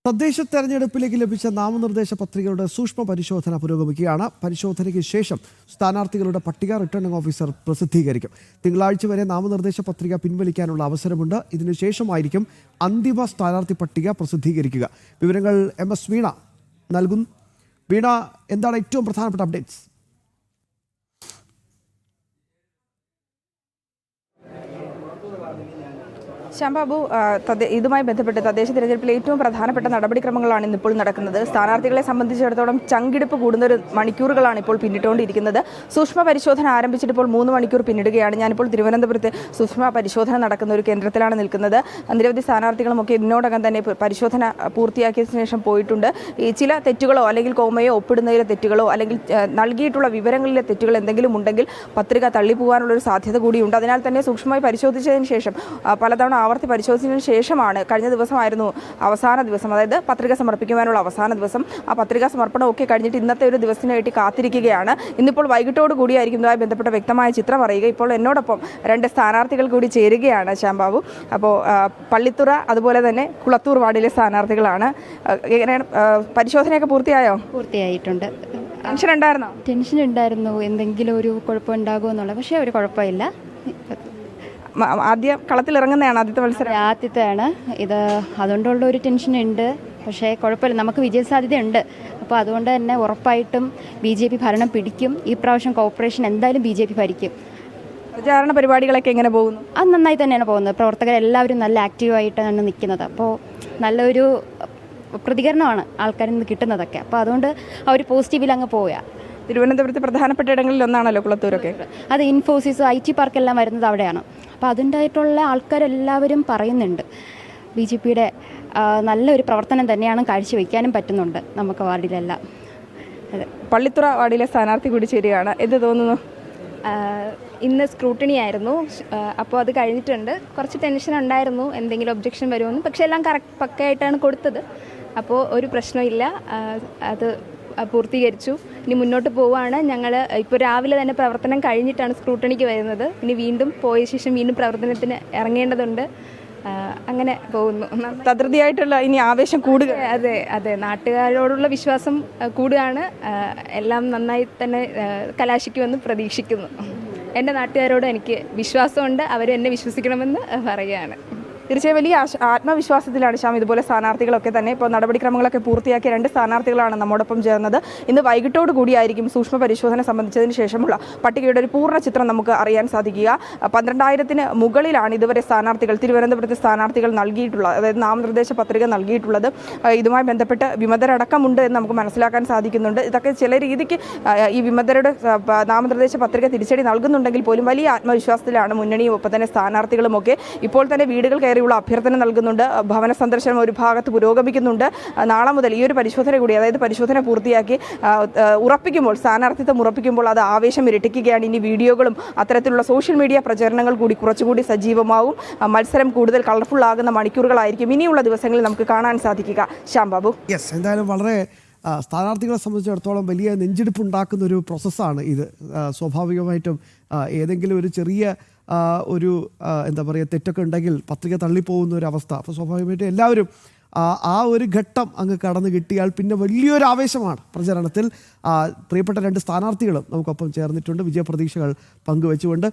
തദ്ദേശ തെരഞ്ഞെടുപ്പിലേക്ക് ലഭിച്ച നാമനിർദ്ദേശ പത്രികകളുടെ സൂക്ഷ്മ പരിശോധന പുരോഗമിക്കുകയാണ്. പരിശോധനയ്ക്ക് ശേഷം സ്ഥാനാർത്ഥികളുടെ പട്ടിക റിട്ടേണിംഗ് ഓഫീസർ പ്രസിദ്ധീകരിക്കും. തിങ്കളാഴ്ച വരെ നാമനിർദ്ദേശ പത്രിക പിൻവലിക്കാനുള്ള അവസരമുണ്ട്. ഇതിനുശേഷമായിരിക്കും അന്തിമ സ്ഥാനാർത്ഥി പട്ടിക പ്രസിദ്ധീകരിക്കുക. വിവരങ്ങൾ MS വീണ നൽകും. വീണ, എന്താണ് ഏറ്റവും പ്രധാനപ്പെട്ട അപ്ഡേറ്റ്സ്? ശ്യാംബാബു, ഇതുമായി ബന്ധപ്പെട്ട് തദ്ദേശ തിരഞ്ഞെടുപ്പിലെ ഏറ്റവും പ്രധാനപ്പെട്ട നടപടിക്രമങ്ങളാണ് ഇന്നിപ്പോൾ നടക്കുന്നത്. സ്ഥാനാർത്ഥികളെ സംബന്ധിച്ചിടത്തോളം ചങ്കിടിപ്പ് കൂടുന്നൊരു മണിക്കൂറുകളാണ് ഇപ്പോൾ പിന്നിട്ടുകൊണ്ടിരിക്കുന്നത്. സൂക്ഷ്മ പരിശോധന ആരംഭിച്ചിട്ടിപ്പോൾ 3 മണിക്കൂർ പിന്നിടുകയാണ്. ഞാനിപ്പോൾ തിരുവനന്തപുരത്ത് സൂക്ഷ്മ പരിശോധന നടക്കുന്ന ഒരു കേന്ദ്രത്തിലാണ് നിൽക്കുന്നത്. നിരവധി സ്ഥാനാർത്ഥികളുമൊക്കെ ഇതിനോടകം തന്നെ പരിശോധന പൂർത്തിയാക്കിയതിനു ശേഷം പോയിട്ടുണ്ട്. ഈ ചില തെറ്റുകളോ അല്ലെങ്കിൽ കോമയോ ഒപ്പിടുന്നതിലെ തെറ്റുകളോ അല്ലെങ്കിൽ നൽകിയിട്ടുള്ള വിവരങ്ങളിലെ തെറ്റുകൾ എന്തെങ്കിലും ഉണ്ടെങ്കിൽ പത്രിക തള്ളിപ്പോകാനുള്ളൊരു സാധ്യത കൂടിയുണ്ട്. അതിനാൽ തന്നെ സൂക്ഷ്മമായി പരിശോധിച്ചതിന് ശേഷം പലതവണ ആവർത്തി പരിശോധിച്ചതിന് ശേഷമാണ് കഴിഞ്ഞ ദിവസമായിരുന്നു അവസാന ദിവസം, അതായത് പത്രിക സമർപ്പിക്കുവാനുള്ള അവസാന ദിവസം. ആ പത്രികാ സമർപ്പണമൊക്കെ കഴിഞ്ഞിട്ട് ഇന്നത്തെ ഒരു ദിവസത്തിന് വേണ്ടി കാത്തിരിക്കുകയാണ്. ഇന്നിപ്പോൾ വൈകിട്ടോട് കൂടിയായിരിക്കും ഇതുമായി ബന്ധപ്പെട്ട വ്യക്തമായ ചിത്രം അറിയുക. ഇപ്പോൾ എന്നോടൊപ്പം 2 സ്ഥാനാർത്ഥികൾ കൂടി ചേരുകയാണ് ശ്യാംബാബു. അപ്പോൾ പള്ളിത്തുറ അതുപോലെ തന്നെ കുളത്തൂർ വാർഡിലെ സ്ഥാനാർത്ഥികളാണ്. എങ്ങനെയാണ് പരിശോധനയൊക്കെ പൂർത്തിയായോ? പൂർത്തിയായിട്ടുണ്ട്. ടെൻഷൻ ഉണ്ടായിരുന്നോ? ടെൻഷൻ ഉണ്ടായിരുന്നു, എന്തെങ്കിലും ഒരു കുഴപ്പമുണ്ടാകുമോ എന്നുള്ളത്. പക്ഷേ ഒരു കുഴപ്പമില്ല. ആദ്യം കളത്തിലിറങ്ങുന്നതാണ് ആദ്യത്തെ മത്സരം? ആദ്യത്തെയാണ് ഇത്, അതുകൊണ്ടുള്ള ഒരു ടെൻഷൻ ഉണ്ട്. പക്ഷേ കുഴപ്പമില്ല, നമുക്ക് വിജയസാധ്യതയുണ്ട്. അപ്പോൾ അതുകൊണ്ട് തന്നെ ഉറപ്പായിട്ടും BJP ഭരണം പിടിക്കും. ഈ പ്രാവശ്യം കോർപ്പറേഷൻ എന്തായാലും BJP ഭരിക്കും. പ്രചാരണ പരിപാടികളൊക്കെ എങ്ങനെ പോകുന്നു? അത് നന്നായി തന്നെയാണ് പോകുന്നത്. പ്രവർത്തകരെല്ലാവരും നല്ല ആക്റ്റീവായിട്ടാണ് നിൽക്കുന്നത്. അപ്പോൾ നല്ലൊരു പ്രതികരണമാണ് ആൾക്കാരിൽ നിന്ന് കിട്ടുന്നതൊക്കെ. അപ്പോൾ അതുകൊണ്ട് ആ ഒരു പോസിറ്റീവിൽ അങ്ങ് പോവുക. തിരുവനന്തപുരത്ത് പ്രധാനപ്പെട്ട ഇടങ്ങളിൽ ഒന്നാണല്ലോ കുളത്തൂരൊക്കെ. അത് ഇൻഫോസിസ് IT പാർക്കെല്ലാം വരുന്നത് അവിടെയാണ്. അപ്പോൾ അതിൻ്റെതായിട്ടുള്ള ആൾക്കാരെല്ലാവരും പറയുന്നുണ്ട് BJPയുടെ നല്ലൊരു പ്രവർത്തനം തന്നെയാണ് കാഴ്ചവെക്കാനും പറ്റുന്നുണ്ട് നമുക്ക് വാർഡിലെല്ലാം. അതെ, പള്ളിത്തുറ വാർഡിലെ സ്ഥാനാർത്ഥി കൂടി ചേരുകയാണ്. എന്ത് തോന്നുന്നു? ഇന്ന് സ്ക്രൂട്ടിനി ആയിരുന്നു. അപ്പോൾ അത് കഴിഞ്ഞിട്ടുണ്ട്. കുറച്ച് ടെൻഷൻ ഉണ്ടായിരുന്നു, എന്തെങ്കിലും ഒബ്ജക്ഷൻ വരുമെന്ന്. പക്ഷേ എല്ലാം പക്കയായിട്ടാണ് കൊടുത്തത്. അപ്പോൾ ഒരു പ്രശ്നമില്ല. അത് പൂർത്തീകരിച്ചു. ഇനി മുന്നോട്ട് പോവുകയാണ്. ഞങ്ങൾ ഇപ്പോൾ രാവിലെ തന്നെ പ്രവർത്തനം കഴിഞ്ഞിട്ടാണ് സ്ക്രൂട്ടണിക്ക് വരുന്നത്. ഇനി വീണ്ടും പോയ ശേഷം വീണ്ടും പ്രവർത്തനത്തിന് ഇറങ്ങേണ്ടതുണ്ട്. അങ്ങനെ പോകുന്നു. തദ്രുതിയായിട്ടുള്ള ഇനി ആവേശം കൂടുക. അതെ അതെ, നാട്ടുകാരോടുള്ള വിശ്വാസം കൂടുകയാണ്. എല്ലാം നന്നായി തന്നെ കലാശിക്കുമെന്ന് പ്രതീക്ഷിക്കുന്നു. എൻ്റെ നാട്ടുകാരോട് എനിക്ക് വിശ്വാസമുണ്ട്. അവരും എന്നെ വിശ്വസിക്കണമെന്ന് പറയുകയാണ്. തീർച്ചയായും വലിയ ആത്മവിശ്വാസത്തിലാണ് ശ്യാം. ഇതുപോലെ സ്ഥാനാർത്ഥികളൊക്കെ തന്നെ ഇപ്പോൾ നടപടിക്രമങ്ങളൊക്കെ പൂർത്തിയാക്കിയ 2 സ്ഥാനാർത്ഥികളാണ് നമ്മോടൊപ്പം ചേർന്നത്. ഇന്ന് വൈകിട്ടോട് കൂടിയായിരിക്കും സൂക്ഷ്മ പരിശോധന സംബന്ധിച്ചതിന് ശേഷമുള്ള പട്ടികയുടെ ഒരു പൂർണ്ണ ചിത്രം നമുക്ക് അറിയാൻ സാധിക്കുക. 12,000-ന് മുകളിലാണ് ഇതുവരെ തിരുവനന്തപുരത്തെ സ്ഥാനാർത്ഥികൾ നൽകിയിട്ടുള്ളത്, അതായത് നാമനിർദ്ദേശ പത്രിക നൽകിയിട്ടുള്ളത്. ഇതുമായി ബന്ധപ്പെട്ട് വിമതരടക്കമുണ്ട് എന്ന് നമുക്ക് മനസ്സിലാക്കാൻ സാധിക്കുന്നുണ്ട്. ഇതൊക്കെ ചില രീതിക്ക് ഈ വിമതരുടെ നാമനിർദ്ദേശ പത്രിക തിരിച്ചടി നൽകുന്നുണ്ടെങ്കിൽ പോലും വലിയ ആത്മവിശ്വാസത്തിലാണ് മുന്നണിയും ഒപ്പം തന്നെ സ്ഥാനാർത്ഥികളുമൊക്കെ. ഇപ്പോൾ തന്നെ വീടുകൾ ുള്ള അഭ്യർത്ഥന നൽകുന്നുണ്ട്. ഭവന സന്ദർശനം ഒരു ഭാഗത്ത് പുരോഗമിക്കുന്നുണ്ട്. നാളെ മുതൽ ഈ ഒരു പരിശോധന കൂടി, അതായത് പരിശോധന പൂർത്തിയാക്കി ഉറപ്പിക്കുമ്പോൾ, സ്ഥാനാർത്ഥിത്വം ഉറപ്പിക്കുമ്പോൾ അത് ആവേശം ഇരട്ടിക്കുകയാണ്. ഇനി വീഡിയോകളും അത്തരത്തിലുള്ള സോഷ്യൽ മീഡിയ പ്രചരണങ്ങൾ കൂടി കുറച്ചുകൂടി സജീവമാവും. മത്സരം കൂടുതൽ കളർഫുൾ ആകുന്ന മണിക്കൂറുകളായിരിക്കും ഇനിയുള്ള ദിവസങ്ങളിൽ നമുക്ക് കാണാൻ സാധിക്കുക. ശ്യാംബാബു, എന്തായാലും വളരെ സ്ഥാനാർത്ഥികളെ സംബന്ധിച്ചിടത്തോളം വലിയ നെഞ്ചെടുപ്പ് ഉണ്ടാക്കുന്ന ഒരു പ്രോസസ്സാണ് ഇത്. സ്വാഭാവികമായിട്ടും ഏതെങ്കിലും ഒരു ചെറിയ ഒരു എന്താ പറയുക തെറ്റൊക്കെ ഉണ്ടെങ്കിൽ പത്രിക തള്ളിപ്പോകുന്ന ഒരു അവസ്ഥ. അപ്പോൾ സ്വാഭാവികമായിട്ടും എല്ലാവരും ആ ഒരു ഘട്ടം അങ്ങ് കടന്നു കിട്ടിയാൽ പിന്നെ വലിയൊരു ആവേശമാണ് പ്രചരണത്തിൽ. പ്രിയപ്പെട്ട 2 സ്ഥാനാർത്ഥികളും നമുക്കൊപ്പം ചേർന്നിട്ടുണ്ട് വിജയപ്രതീക്ഷകൾ പങ്കുവെച്ചുകൊണ്ട്.